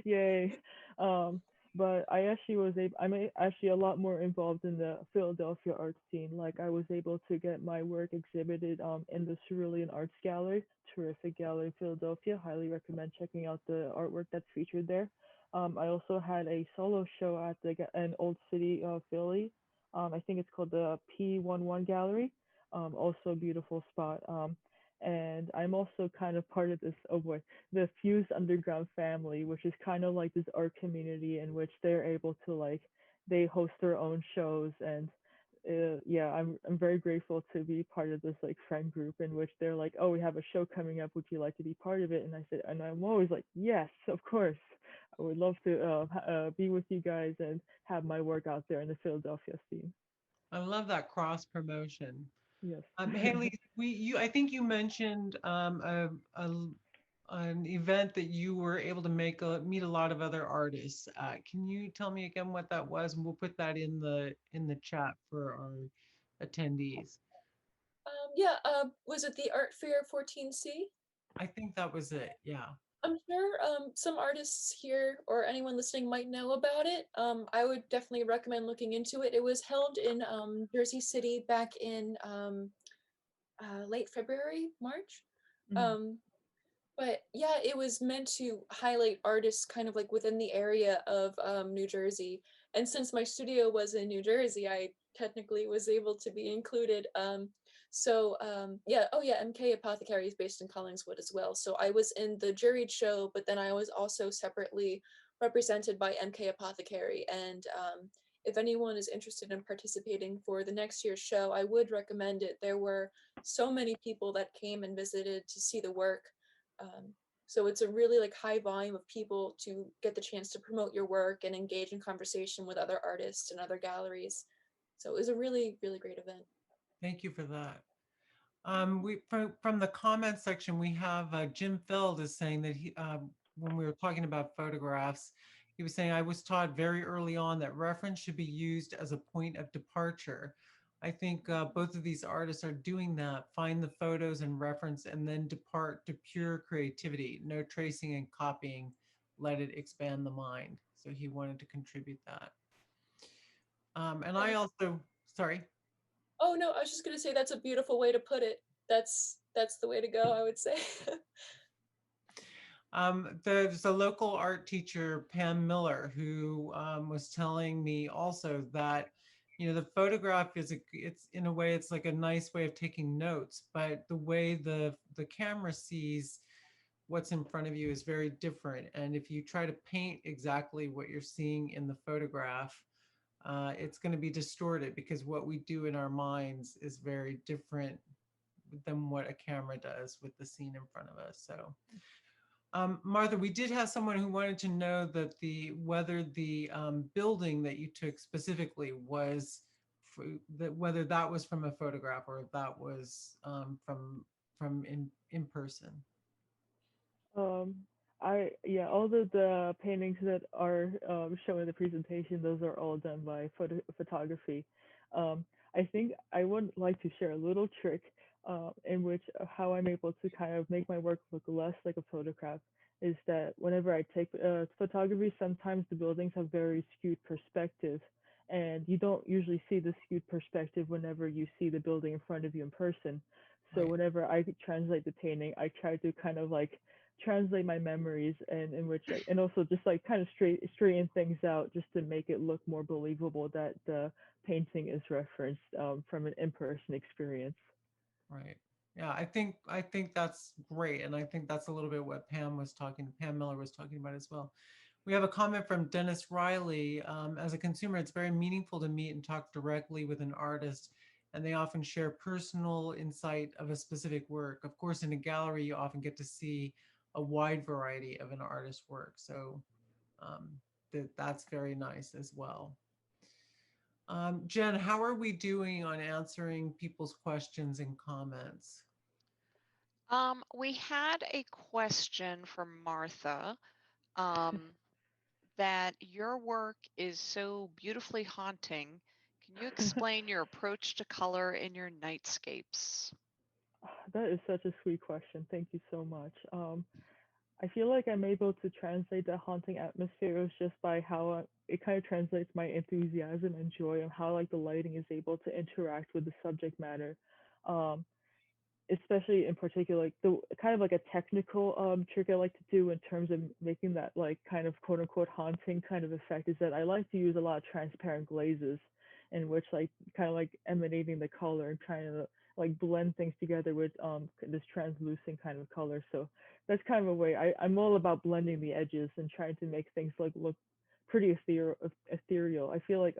Yay. Um, but I actually actually a lot more involved in the Philadelphia art scene. Like I was able to get my work exhibited in the Cerulean Arts Gallery, terrific gallery in Philadelphia. Highly recommend checking out the artwork that's featured there. I also had a solo show at an Old City, Philly. I think it's called the P11 Gallery. Also a beautiful spot. And I'm also kind of part of this, oh boy, the Fuse Underground family, which is kind of like this art community in which they're able to like, they host their own shows. And yeah, I'm very grateful to be part of this like friend group in which they're like, oh, we have a show coming up, would you like to be part of it? And I said, and I'm always like, yes, of course, I would love to be with you guys and have my work out there in the Philadelphia scene. I love that cross promotion. Yes. Haley, I think you mentioned an event that you were able to meet a lot of other artists. Can you tell me again what that was? And we'll put that in the chat for our attendees. Yeah, was it the Art Fair 14C? I think that was it. Yeah. I'm sure some artists here or anyone listening might know about it. I would definitely recommend looking into it. It was held in Jersey City back in late February, March. Mhm. Um, but yeah, it was meant to highlight artists kind of like within the area of New Jersey. And since my studio was in New Jersey, I technically was able to be included. Yeah, oh yeah, MK Apothecary is based in Collingswood as well. So I was in the juried show, but then I was also separately represented by MK Apothecary. And if anyone is interested in participating for the next year's show, I would recommend it. There were so many people that came and visited to see the work. Um, so it's a really like high volume of people to get the chance to promote your work and engage in conversation with other artists and other galleries. So it was a really, really great event. Thank you for that. From the comment section, we have Jim Feld is saying that when we were talking about photographs, he was saying, I was taught very early on that reference should be used as a point of departure. I think both of these artists are doing that, find the photos and reference and then depart to pure creativity, no tracing and copying, let it expand the mind. So he wanted to contribute that. And I also, sorry. Oh no, I was just gonna say that's a beautiful way to put it. That's the way to go, I would say. There's a local art teacher, Pam Miller, who was telling me also that, you know, the photograph it's in a way, it's like a nice way of taking notes, but the way the camera sees what's in front of you is very different. And if you try to paint exactly what you're seeing in the photograph, it's going to be distorted because what we do in our minds is very different than what a camera does with the scene in front of us. So Martha, we did have someone who wanted to know that whether the building that you took specifically was whether that was from a photograph or if that was from in person. Um, Yeah, all the paintings that are shown in the presentation, those are all done by photography. I think I would like to share a little trick in which how I'm able to kind of make my work look less like a photograph is that whenever I take photography, sometimes the buildings have very skewed perspective, and you don't usually see the skewed perspective whenever you see the building in front of you in person. So Right. whenever I translate the painting, I try to kind of like translate my memories and in which and also just like kind of straighten things out just to make it look more believable that the painting is referenced from an in-person experience. Right. Yeah, I think that's great, and I think that's a little bit what Pam Miller was talking about as well. We have a comment from Dennis Riley. As a consumer, it's very meaningful to meet and talk directly with an artist, and they often share personal insight of a specific work. Of course, in a gallery, you often get to see a wide variety of an artist's work, so um, that's very nice as well. Jen, how are we doing on answering people's questions and comments? We had a question from Martha um, that your work is so beautifully haunting. Can you explain your approach to color in your nightscapes? That is such a sweet question. Thank you so much. I feel like I'm able to translate the haunting atmosphere just by how it kind of translates my enthusiasm and joy and how like the lighting is able to interact with the subject matter. Um, Especially in particular, like the kind of like a technical trick I like to do in terms of making that like kind of quote unquote haunting kind of effect is that I like to use a lot of transparent glazes in which like kind of like emanating the color and trying to like blend things together with this translucent kind of color. So that's kind of a way I'm all about blending the edges and trying to make things like look pretty ethereal. I feel like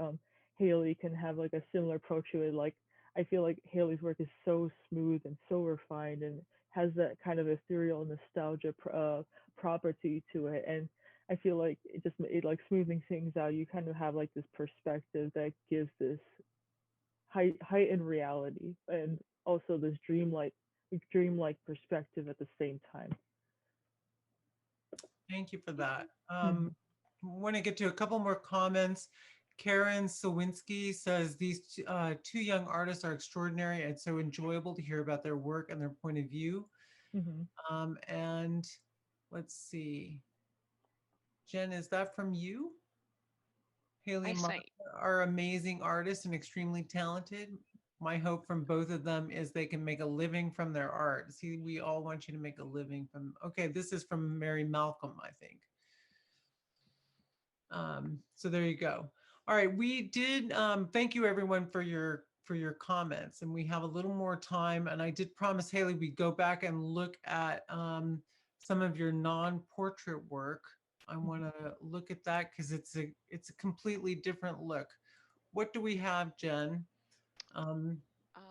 Haley can have like a similar approach to it. Like I feel like Haley's work is so smooth and so refined and has that kind of ethereal nostalgia property to it. And I feel like it like smoothing things out. You kind of have like this perspective that gives this heightened reality and also this dreamlike perspective at the same time. Thank you for that. Mhm. Want to get to a couple more comments. Karen Sawinski says these two young artists are extraordinary and so enjoyable to hear about their work and their point of view. Mhm. And let's see, Jen, is that from you? Haley I and Martha say, are amazing artists and extremely talented. My hope from both of them is they can make a living from their art. See, we all want you to make a living from, okay, this is from Mary Malcolm, I think. So there you go. All right, we did, thank you everyone for your comments, and we have a little more time, and I did promise Haley we'd go back and look at some of your non-portrait work. I want to look at that because it's a completely different look. What do we have, Jen, um,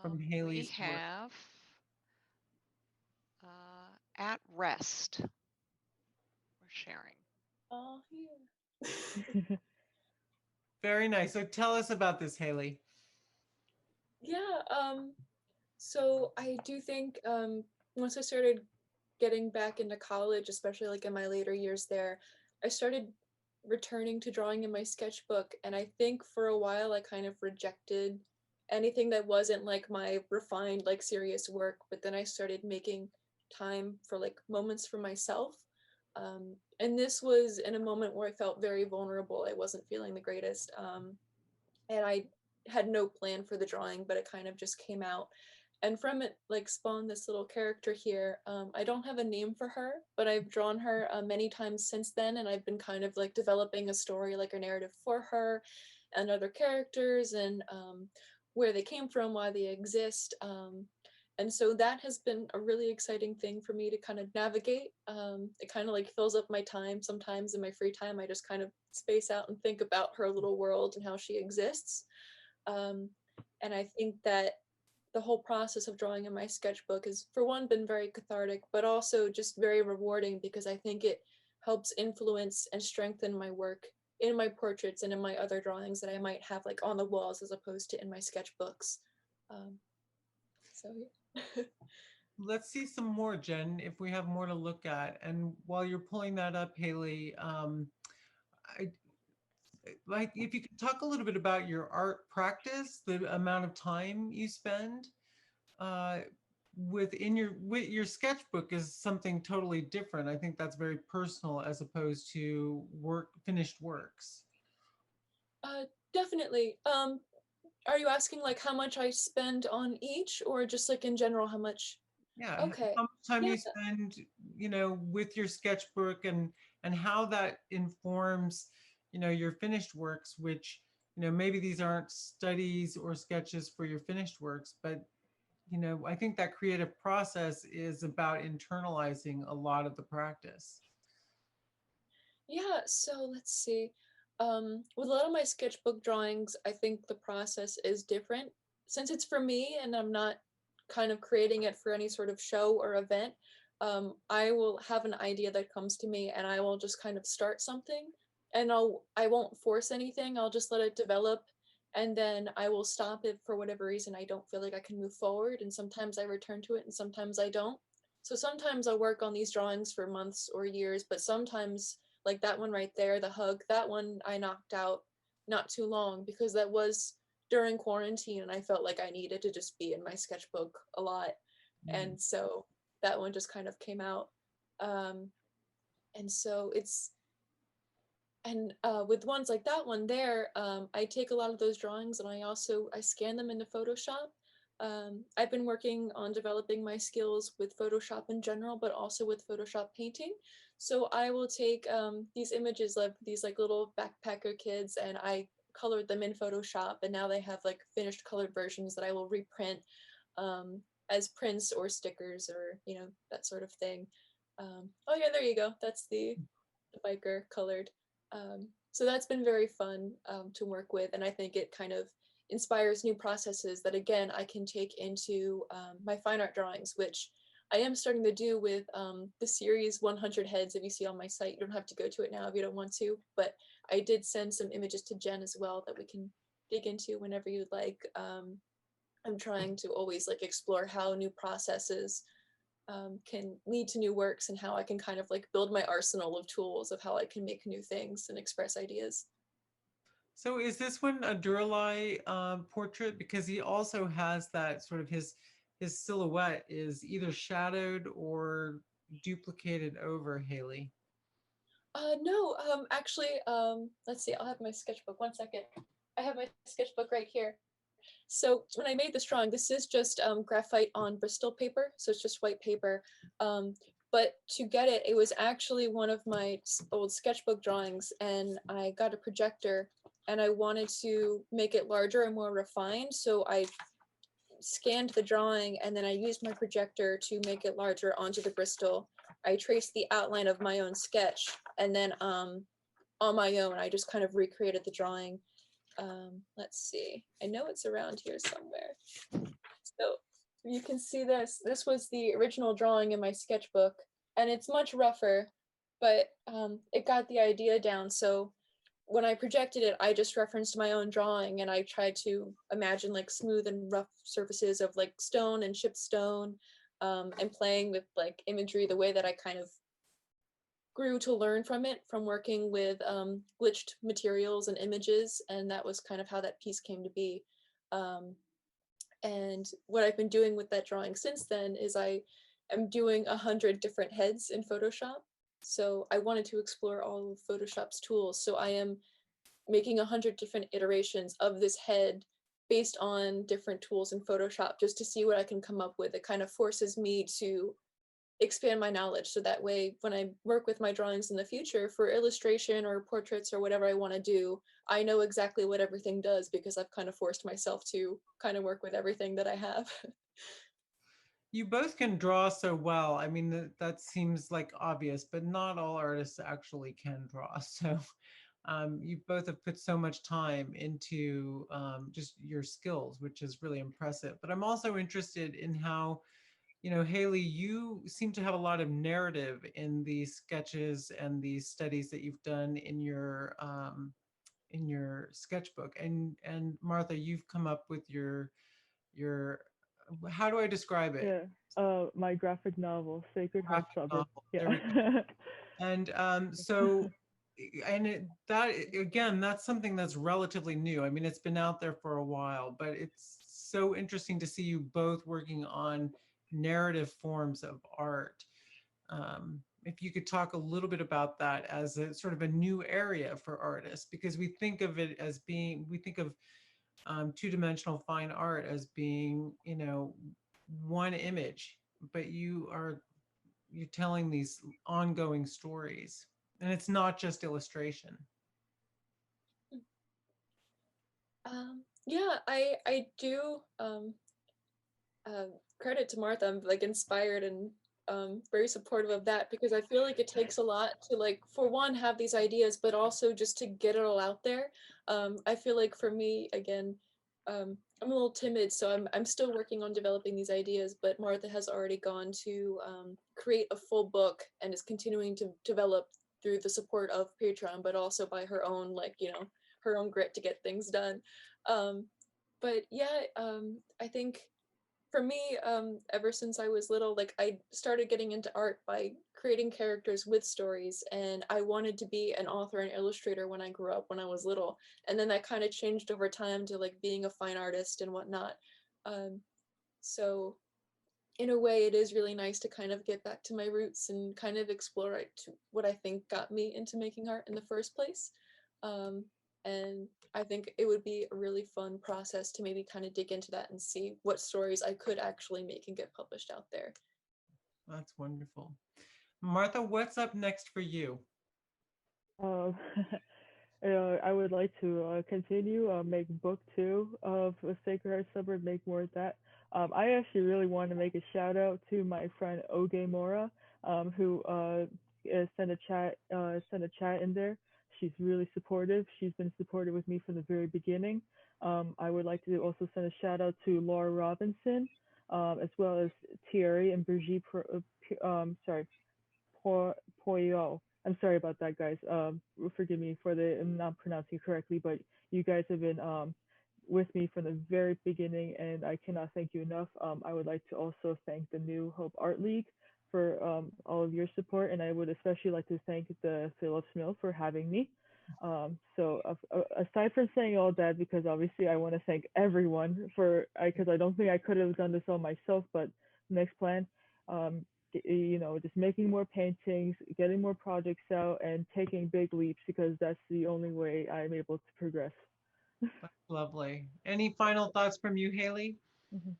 from we Haley's work? have At Rest. We're sharing. Oh, here. Very nice. So tell us about this, Haley. Yeah, so I do think once I started getting back into college, especially like in my later years there, I started returning to drawing in my sketchbook. And I think for a while I kind of rejected anything that wasn't like my refined, like serious work. But then I started making time for like moments for myself. And this was in a moment where I felt very vulnerable. I wasn't feeling the greatest. And I had no plan for the drawing, but it kind of just came out. And from it, like, spawned this little character here. I don't have a name for her, but I've drawn her many times since then, and I've been kind of like developing a story, like a narrative for her and other characters, and where they came from, why they exist. And so that has been a really exciting thing for me to kind of navigate. It kind of like fills up my time. Sometimes in my free time, I just kind of space out and think about her little world and how she exists. Um, and I think that the whole process of drawing in my sketchbook has, for one, been very cathartic, but also just very rewarding because I think it helps influence and strengthen my work in my portraits and in my other drawings that I might have like on the walls as opposed to in my sketchbooks. Um, so yeah. Let's see some more, Jen, if we have more to look at. And while you're pulling that up, Haley, I, like if you could talk a little bit about your art practice, the amount of time you spend uh, with your sketchbook is something totally different. I think that's very personal as opposed to finished works. Uh, Definitely. Are you asking like how much I spend on each, or just like in general how much? Yeah, Okay. how much time Yeah. you spend, with your sketchbook, and how that informs, your finished works, which, maybe these aren't studies or sketches for your finished works, but I think that creative process is about internalizing a lot of the practice. Yeah, so let's see. With a lot of my sketchbook drawings, I think the process is different. Since it's for me and I'm not kind of creating it for any sort of show or event, I will have an idea that comes to me and I will just kind of start something and I won't force anything. I'll just let it develop and then I will stop it for whatever reason I don't feel like I can move forward, and sometimes I return to it and sometimes I don't. So sometimes I work on these drawings for months or years, but sometimes like that one right there, the hug, that one I knocked out not too long because that was during quarantine and I felt like I needed to just be in my sketchbook a lot. Mm. And so that one just kind of came out. Um, and so it's, and with ones like that one there, I take a lot of those drawings and I scan them into Photoshop. I've been working on developing my skills with Photoshop in general, but also with Photoshop painting. So I will take these images of these like little backpacker kids and I colored them in Photoshop, and now they have like finished colored versions that I will reprint um, as prints or stickers or that sort of thing. Oh yeah, there you go. That's the biker colored. So that's been very fun to work with, and I think it kind of inspires new processes that again I can take into my fine art drawings, which I am starting to do with the series 100 Heads. If you see on my site, you don't have to go to it now if you don't want to, but I did send some images to Jen as well that we can dig into whenever you'd like. I'm trying to always like explore how new processes can lead to new works and how I can kind of like build my arsenal of tools of how I can make new things and express ideas. So is this one a Duralai portrait? Because he also has that sort of his silhouette is either shadowed or duplicated over, Haley. No, actually, let's see, I'll have my sketchbook. One second. I have my sketchbook right here. So when I made this drawing, this is just graphite on Bristol paper, so it's just white paper. Um, but to get it, it was actually one of my old sketchbook drawings, and I got a projector, and I wanted to make it larger and more refined. So I scanned the drawing, and then I used my projector to make it larger onto the Bristol. I traced the outline of my own sketch, and then on my own, I just kind of recreated the drawing. Let's see. I know it's around here somewhere. So you can see this. This was the original drawing in my sketchbook, and it's much rougher, but it got the idea down. So when I projected it, I just referenced my own drawing and I tried to imagine like smooth and rough surfaces of like stone and chipped stone, and playing with like imagery the way that I kind of grew to learn from it from working with glitched materials and images. And that was kind of how that piece came to be. Um, and what I've been doing with that drawing since then is I am doing 100 different heads in Photoshop. So I wanted to explore all of Photoshop's tools. So I am making 100 different iterations of this head based on different tools in Photoshop just to see what I can come up with. It kind of forces me to expand my knowledge so that way when I work with my drawings in the future for illustration or portraits or whatever I want to do, I know exactly what everything does because I've kind of forced myself to kind of work with everything that I have. You both can draw so well. I mean, that seems like obvious, but not all artists actually can draw. So you both have put so much time into just your skills, which is really impressive. But I'm also interested in how, Haley, you seem to have a lot of narrative in these sketches and these studies that you've done in your sketchbook. And Martha, you've come up with your how do I describe it? Yeah. My graphic novel, Sacred Heart Graphic Suburb. novel. Yeah. There we go. And and that again, that's something that's relatively new. I mean, it's been out there for a while, but it's so interesting to see you both working on narrative forms of art. If you could talk a little bit about that as a sort of a new area for artists, because we think of it as being, we think of two-dimensional fine art as being, one image, but you're telling these ongoing stories, and it's not just illustration. Yeah, I do uh, credit to Martha. I'm like inspired and very supportive of that because I feel like it takes a lot to like for one have these ideas, but also just to get it all out there. I feel like for me again, I'm a little timid, so I'm still working on developing these ideas. But Martha has already gone to create a full book and is continuing to develop through the support of Patreon, but also by her own her own grit to get things done. Um, but yeah, I think for me, ever since I was little, like I started getting into art by creating characters with stories, and I wanted to be an author and illustrator when I grew up when I was little, and then that kind of changed over time to like being a fine artist and whatnot. Um, so in a way, it is really nice to kind of get back to my roots and kind of explore what I think got me into making art in the first place. Um, and I think it would be a really fun process to maybe kind of dig into that and see what stories I could actually make and get published out there. That's wonderful. Martha, what's up next for you? Um, I would like to continue make book two of A Sacred Heart Suburb, make more of that. I actually really want to make a shout out to my friend Oge Mora, who sent a chat in there. She's really supportive. She's been supportive with me from the very beginning. I would like to also send a shout out to Laura Robinson, as well as Thierry and Brigitte. Sorry, Poyo. I'm sorry about that, guys. Forgive me for the I'm not pronouncing it correctly, but you guys have been with me from the very beginning, and I cannot thank you enough. I would like to also thank the New Hope Art League for all of your support, and I would especially like to thank the Phillips Mill for having me. Aside from saying all that, because obviously I want to thank everyone for, because I don't think I could have done this all myself, but next plan, just making more paintings, getting more projects out, and taking big leaps because that's the only way I'm able to progress. That's lovely. Any final thoughts from you, Haley? Mhm.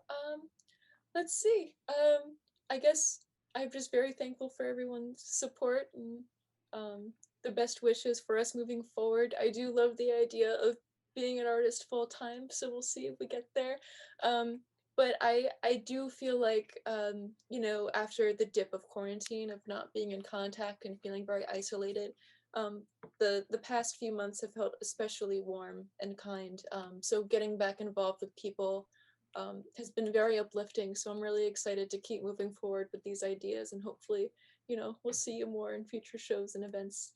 Um, let's see. I guess I'm just very thankful for everyone's support and the best wishes for us moving forward. I do love the idea of being an artist full time, so we'll see if we get there. But I do feel like after the dip of quarantine of not being in contact and feeling very isolated, um, the past few months have felt especially warm and kind. So getting back involved with people has been very uplifting. So I'm really excited to keep moving forward with these ideas, and hopefully, we'll see you more in future shows and events.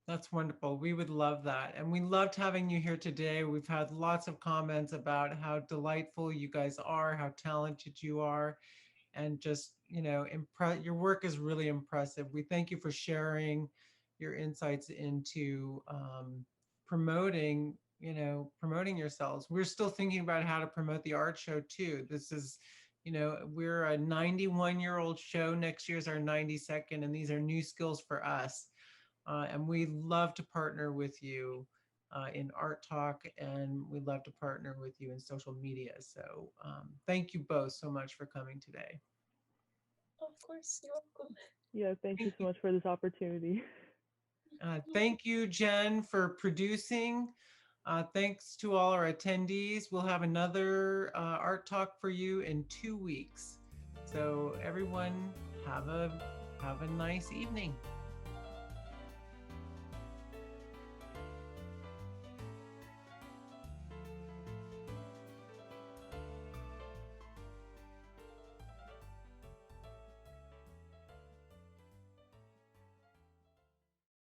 That's wonderful. We would love that. And we loved having you here today. We've had lots of comments about how delightful you guys are, how talented you are, and just, your work is really impressive. We thank you for sharing your insights into promoting yourselves. We're still thinking about how to promote the art show too. This is, we're a 91-year-old show. Next year's our 92nd, and these are new skills for us. And we love to partner with you in ArtTalk, and we love to partner with you in social media. So thank you both so much for coming today. Oh, of course, you're welcome. Yeah, thank you Thank so you. much for this opportunity. Thank you, Jen, for producing. Thanks to all our attendees. We'll have another Art Talk for you in 2 weeks. So everyone, have a nice evening.